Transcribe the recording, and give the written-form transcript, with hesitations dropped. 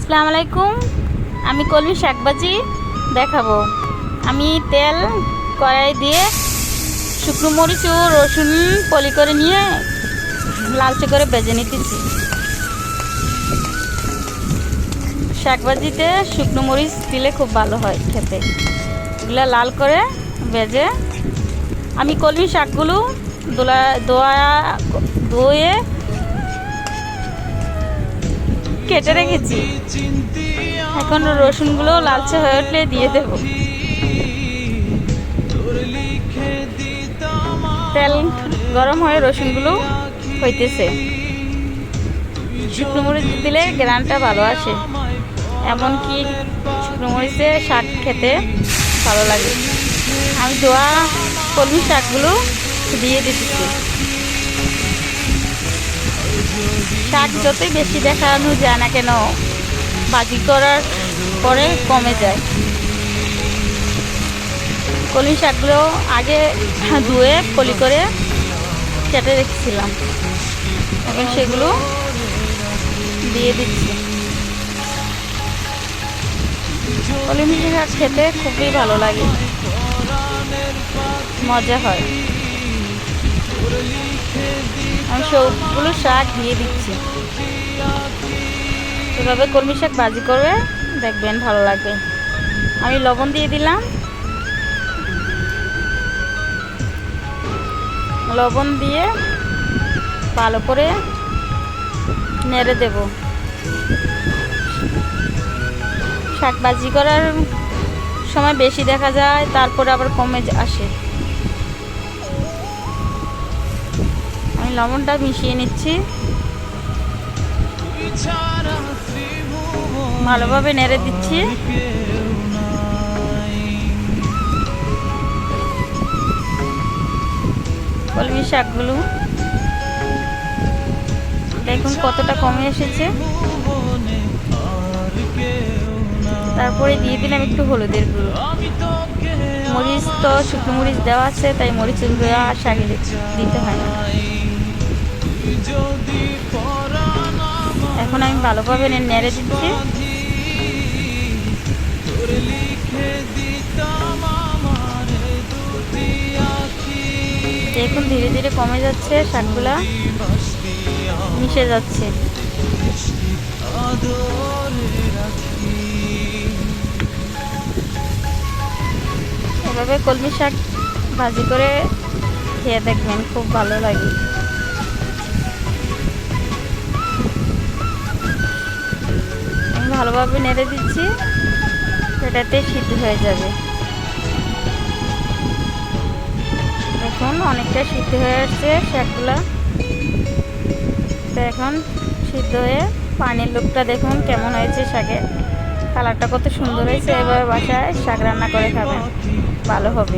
আসসালামু আলাইকুম। আমি কলমি শাক ভাজি দেখাবো। আমি তেল কড়াই দিয়ে শুকনো মরিচ ও রসুন পলি করে নিয়ে লালচে করে ভেজে নিতেছি। শাক ভাজিতে শুকনো মরিচ দিলে খুব ভালো হয় খেতে। এগুলো লাল করে ভেজে আমি কলমি শাকগুলো ধুয়ে কেটে রেখেছি। এখন রসুনগুলো লালচে হয়ে উঠলে দিয়ে দেব। তেল গরম হয়ে রসুনগুলো হইতেছে। শুকনো মরিচ দিলে গ্রানটা ভালো আসে, এমনকি শুকনো মরিচে শাক খেতে ভালো লাগে। আমি ধোয়া কলমি শাকগুলো দিয়ে দিতেছি। শাক যতই বেশি দেখানো যায় না কেন, ভাজি করার পরে কমে যায়। কলমি শাকগুলো আগে ধুয়ে পলি করে কেটে রেখেছিলাম, এখন সেগুলো দিয়ে দিচ্ছি। কলমি শাক খেতে খুবই ভালো লাগে, মজা হয়। আমি সবগুলো শাক দিয়ে দিচ্ছি। এভাবে কলমি শাক ভাজি করবে, দেখবেন ভালো লাগবে। আমি লবণ দিয়ে দিলাম। লবণ দিয়ে ভালো করে নেড়ে দেব। শাক ভাজি করার সময় বেশি দেখা যায়, তারপরে আবার কমে আসে। আমি লবণটা মিশিয়ে নিচ্ছি, ভালোভাবে নেড়ে দিচ্ছি। কলমি শাকগুলো দেখুন কতটা কমে এসেছে। তারপরে দিয়ে দিলাম একটু হলুদের গুঁড়ো। মরিচ তো শুকনো মরিচ দেওয়া আছে, তাই মরিচের গুঁড়ো আর শাকে দিতে হয় না। এখন আমি ভালোভাবে নেড়ে দিচ্ছি। দেখুন ধীরে ধীরে কমে যাচ্ছে, শাকগুলা মিশে যাচ্ছে। এভাবে কলমি শাক ভাজি করে খেয়ে দেখবেন, খুব ভালো লাগে। আমি ভালোভাবে নেড়ে দিচ্ছি, সেটাতে সিদ্ধ হয়ে যাবে। দেখুন অনেকটা সিদ্ধ হয়ে আসছে শাকগুলা। তো এখন সিদ্ধ হয়ে পানির লুকটা দেখুন কেমন হয়েছে, শাকের কালারটা কত সুন্দর হয়েছে। এভাবে বাসায় শাক রান্না করে খাবেন, ভালো হবে।